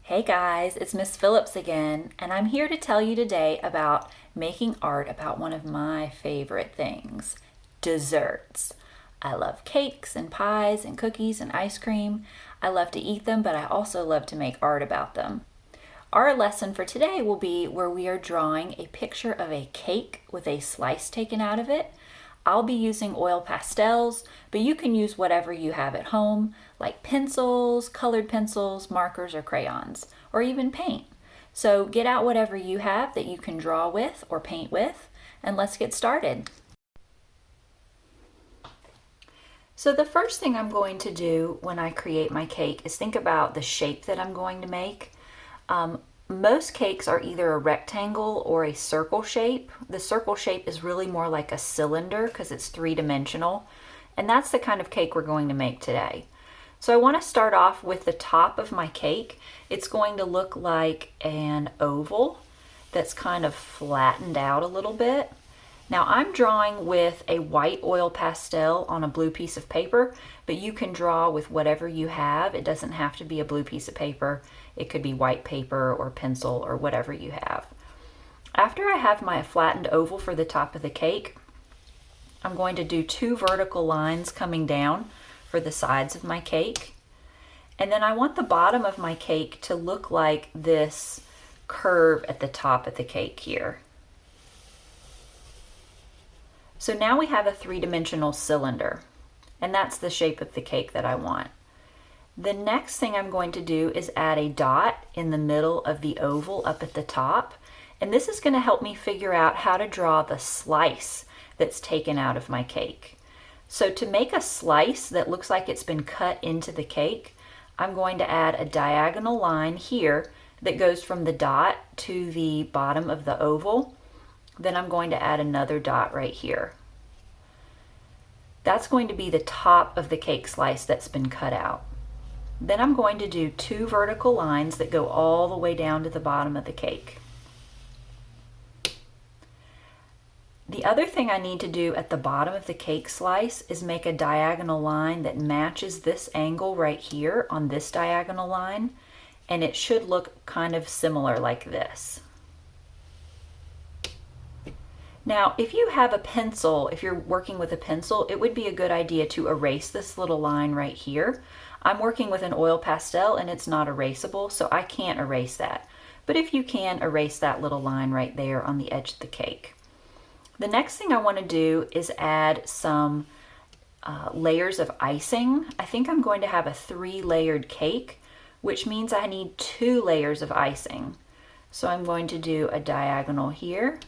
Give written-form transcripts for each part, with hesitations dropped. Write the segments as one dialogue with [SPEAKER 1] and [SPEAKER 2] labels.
[SPEAKER 1] Hey guys, it's Miss Phillips again, and I'm here to tell you today about making art about one of my favorite things, desserts. I love cakes and pies and cookies and ice cream. I love to eat them, but I also love to make art about them. Our lesson for today will be where we are drawing a picture of a cake with a slice taken out of it. I'll be using oil pastels, but you can use whatever you have at home, like pencils, colored pencils, markers, or crayons, or even paint. So get out whatever you have that you can draw with or paint with, and let's get started. So the first thing I'm going to do when I create my cake is think about the shape that I'm going to make. Most cakes are either a rectangle or a circle shape. The circle shape is really more like a cylinder because it's three-dimensional, and that's the kind of cake we're going to make today. So I want to start off with the top of my cake. It's going to look like an oval that's kind of flattened out a little bit. Now I'm drawing with a white oil pastel on a blue piece of paper, but you can draw with whatever you have. It doesn't have to be a blue piece of paper. It could be white paper or pencil or whatever you have. After I have my flattened oval for the top of the cake, I'm going to do two vertical lines coming down for the sides of my cake. And then I want the bottom of my cake to look like this curve at the top of the cake here. So now we have a three-dimensional cylinder, and that's the shape of the cake that I want. The next thing I'm going to do is add a dot in the middle of the oval up at the top, and this is going to help me figure out how to draw the slice that's taken out of my cake. So to make a slice that looks like it's been cut into the cake, I'm going to add a diagonal line here that goes from the dot to the bottom of the oval. Then I'm going to add another dot right here. That's going to be the top of the cake slice that's been cut out. Then I'm going to do two vertical lines that go all the way down to the bottom of the cake. The other thing I need to do at the bottom of the cake slice is make a diagonal line that matches this angle right here on this diagonal line, and it should look kind of similar like this. Now, if you have a pencil, if you're working with a pencil, it would be a good idea to erase this little line right here. I'm working with an oil pastel and it's not erasable, so I can't erase that. But if you can, erase that little line right there on the edge of the cake. The next thing I want to do is add some layers of icing. I think I'm going to have a 3-layered cake, which means I need 2 layers of icing. So I'm going to do a diagonal here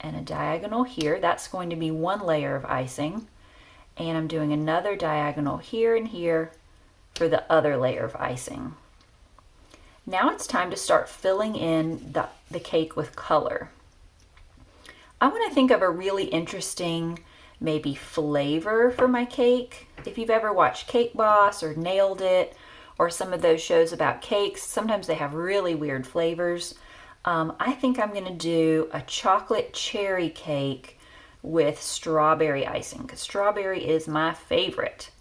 [SPEAKER 1] and a diagonal here. That's going to be 1 layer of icing. And I'm doing another diagonal here and here for the other layer of icing. Now it's time to start filling in the cake with color. I want to think of a really interesting maybe flavor for my cake. If you've ever watched Cake Boss or Nailed It or some of those shows about cakes, sometimes they have really weird flavors. I think I'm going to do a chocolate cherry cake with strawberry icing because strawberry is my favorite.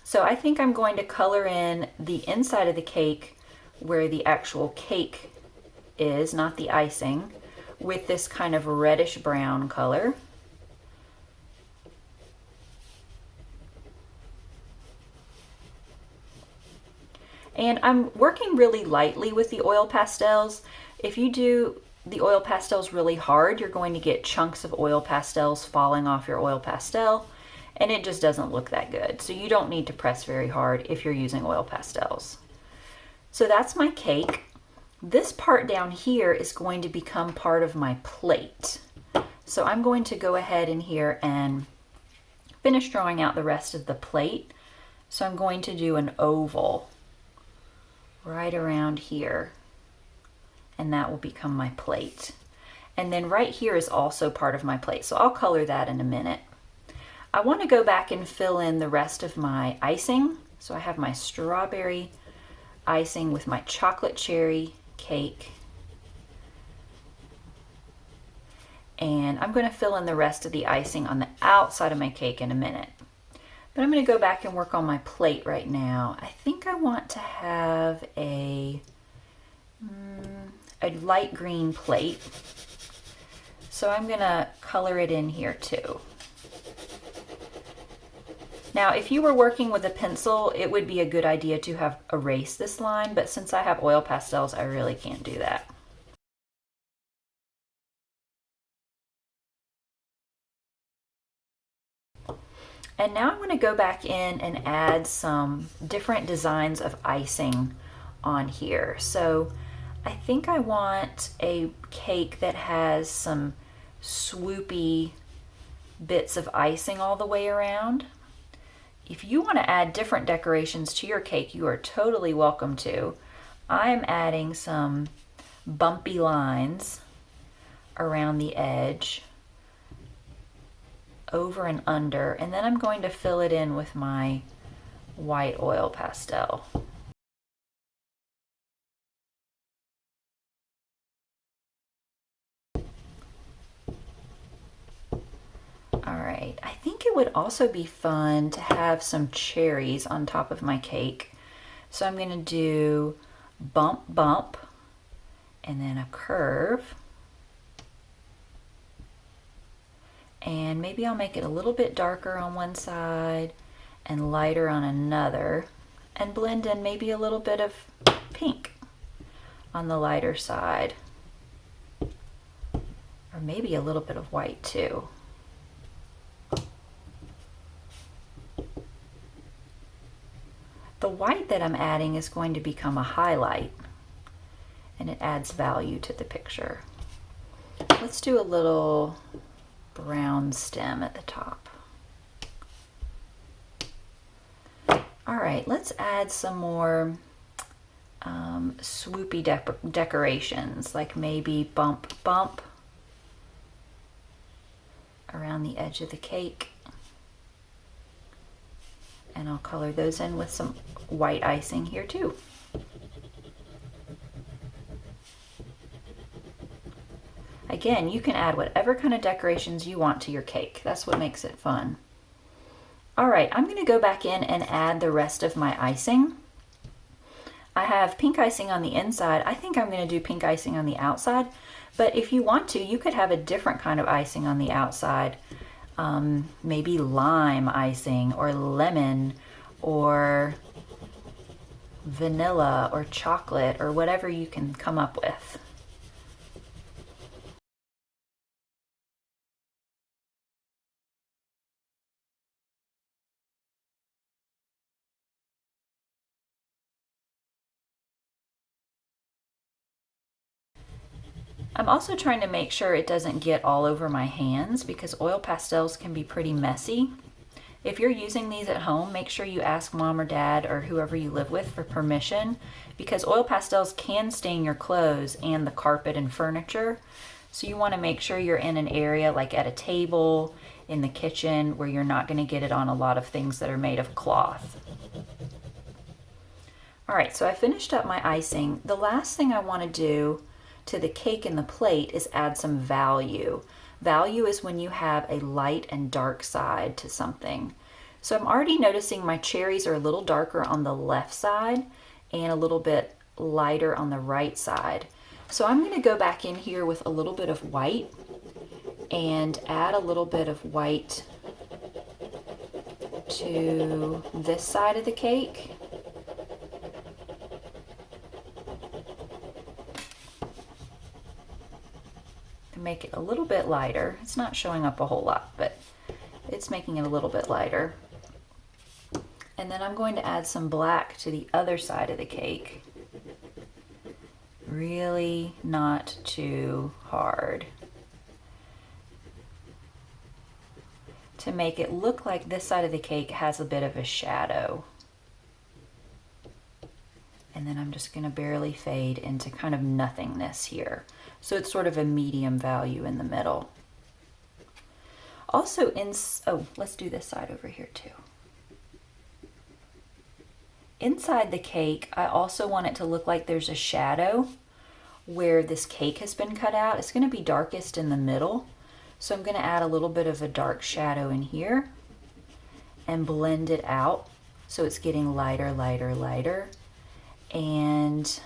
[SPEAKER 1] So I think I'm going to color in the inside of the cake where the actual cake is, not the icing, with this kind of reddish brown color. And I'm working really lightly with the oil pastels. If you do the oil pastels really hard, you're going to get chunks of oil pastels falling off your oil pastel, and it just doesn't look that good. So you don't need to press very hard if you're using oil pastels. So that's my cake. This part down here is going to become part of my plate. So I'm going to go ahead in here and finish drawing out the rest of the plate. So I'm going to do an oval right around here, and that will become my plate. And then right here is also part of my plate, so I'll color that in a minute. I want to go back and fill in the rest of my icing. So I have my strawberry icing with my chocolate cherry cake, and I'm going to fill in the rest of the icing on the outside of my cake in a minute. But I'm going to go back and work on my plate right now. I think I want to have a light green plate. So I'm going to color it in here too. Now, if you were working with a pencil, it would be a good idea to have erased this line, but since I have oil pastels, I really can't do that. And now I'm going to go back in and add some different designs of icing on here. So I think I want a cake that has some swoopy bits of icing all the way around. If you want to add different decorations to your cake, you are totally welcome to. I'm adding some bumpy lines around the edge, over and under, and then I'm going to fill it in with my white oil pastel. Alright, I think it would also be fun to have some cherries on top of my cake. So I'm going to do bump, bump, and then a curve. And maybe I'll make it a little bit darker on one side and lighter on another, and blend in maybe a little bit of pink on the lighter side, or maybe a little bit of white too. The white that I'm adding is going to become a highlight, and it adds value to the picture. Let's do a little brown stem at the top. All right, let's add some more swoopy decorations, like maybe bump, bump around the edge of the cake. And I'll color those in with some white icing here too. Again, you can add whatever kind of decorations you want to your cake. That's what makes it fun. All right, I'm going to go back in and add the rest of my icing. I have pink icing on the inside. I think I'm going to do pink icing on the outside, but if you want to, you could have a different kind of icing on the outside. Maybe lime icing or lemon or vanilla or chocolate or whatever you can come up with. I'm also trying to make sure it doesn't get all over my hands because oil pastels can be pretty messy. If you're using these at home, make sure you ask mom or dad or whoever you live with for permission, because oil pastels can stain your clothes and the carpet and furniture. So you want to make sure you're in an area like at a table, in the kitchen, where you're not going to get it on a lot of things that are made of cloth. All right, so I finished up my icing. The last thing I want to do to the cake and the plate is add some value. Value is when you have a light and dark side to something. So I'm already noticing my cherries are a little darker on the left side and a little bit lighter on the right side. So I'm going to go back in here with a little bit of white and add a little bit of white to this side of the cake. Make it a little bit lighter. It's not showing up a whole lot, but it's making it a little bit lighter. And then I'm going to add some black to the other side of the cake. Really not too hard, to make it look like this side of the cake has a bit of a shadow. And then I'm just going to barely fade into kind of nothingness here. So it's sort of a medium value in the middle. Also let's do this side over here too. Inside the cake, I also want it to look like there's a shadow where this cake has been cut out. It's going to be darkest in the middle. So I'm going to add a little bit of a dark shadow in here. and blend it out so it's getting lighter, lighter, lighter. And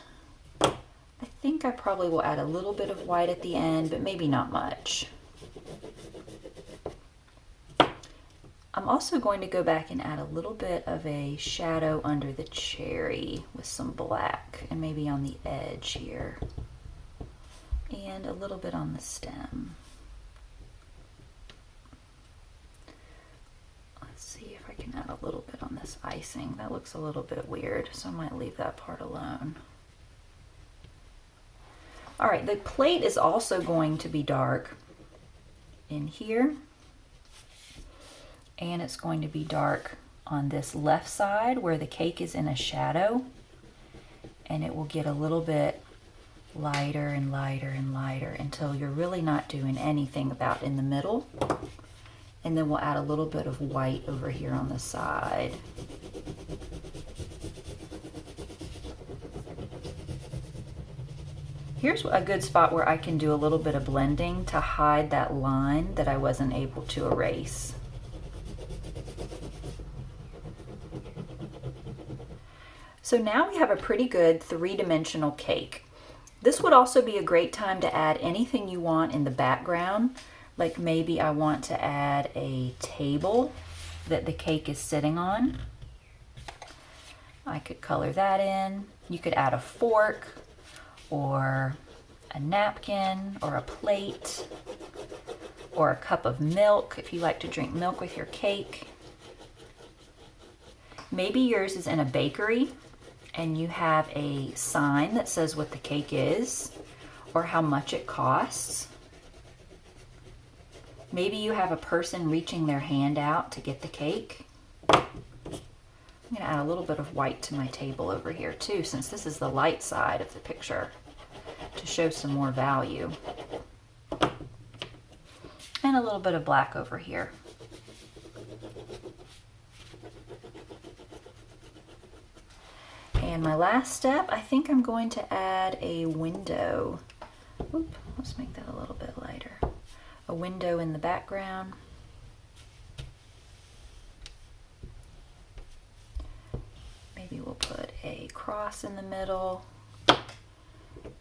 [SPEAKER 1] I think I probably will add a little bit of white at the end, but maybe not much. I'm also going to go back and add a little bit of a shadow under the cherry with some black, and maybe on the edge here, and a little bit on the stem. Let's see if I can add a little bit on this icing. That looks a little bit weird, so I might leave that part alone. All right, the plate is also going to be dark in here. And it's going to be dark on this left side where the cake is in a shadow, and it will get a little bit lighter and lighter and lighter until you're really not doing anything about in the middle. And then we'll add a little bit of white over here on the side. Here's a good spot where I can do a little bit of blending to hide that line that I wasn't able to erase. So now we have a pretty good three-dimensional cake. This would also be a great time to add anything you want in the background. Like maybe I want to add a table that the cake is sitting on. I could color that in. You could add a fork or a napkin or a plate or a cup of milk if you like to drink milk with your cake. Maybe yours is in a bakery and you have a sign that says what the cake is or how much it costs. Maybe you have a person reaching their hand out to get the cake. I'm going to add a little bit of white to my table over here too, since this is the light side of the picture, to show some more value. And a little bit of black over here. And my last step, I think I'm going to add a window. Oop, let's make that a little bit lighter. A window in the background. Maybe we'll put a cross in the middle.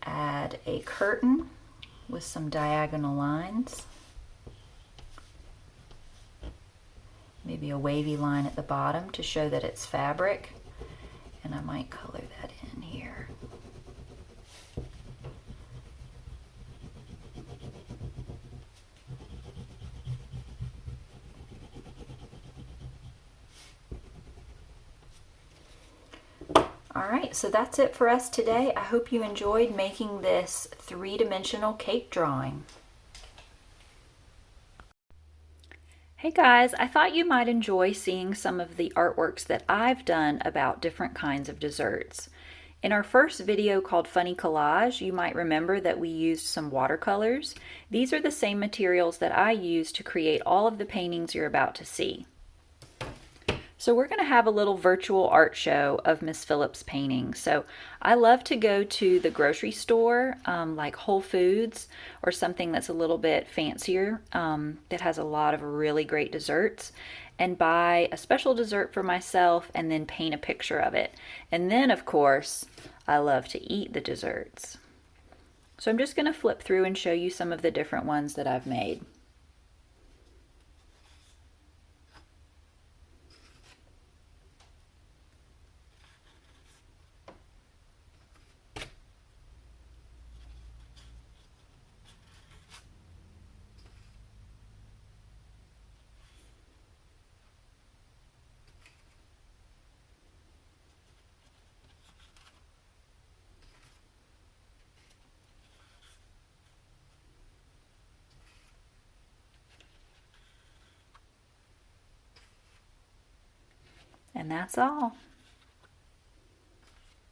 [SPEAKER 1] Add a curtain with some diagonal lines. Maybe a wavy line at the bottom to show that it's fabric. And I might color that in here. All right, so that's it for us today. I hope you enjoyed making this three-dimensional cake drawing. Hey guys, I thought you might enjoy seeing some of the artworks that I've done about different kinds of desserts. In our first video called Funny Collage, you might remember that we used some watercolors. These are the same materials that I used to create all of the paintings you're about to see. So we're going to have a little virtual art show of Miss Phillips' paintings. So I love to go to the grocery store, like Whole Foods, or something that's a little bit fancier, that has a lot of really great desserts, and buy a special dessert for myself and then paint a picture of it. And then, of course, I love to eat the desserts. So I'm just going to flip through and show you some of the different ones that I've made. And that's all.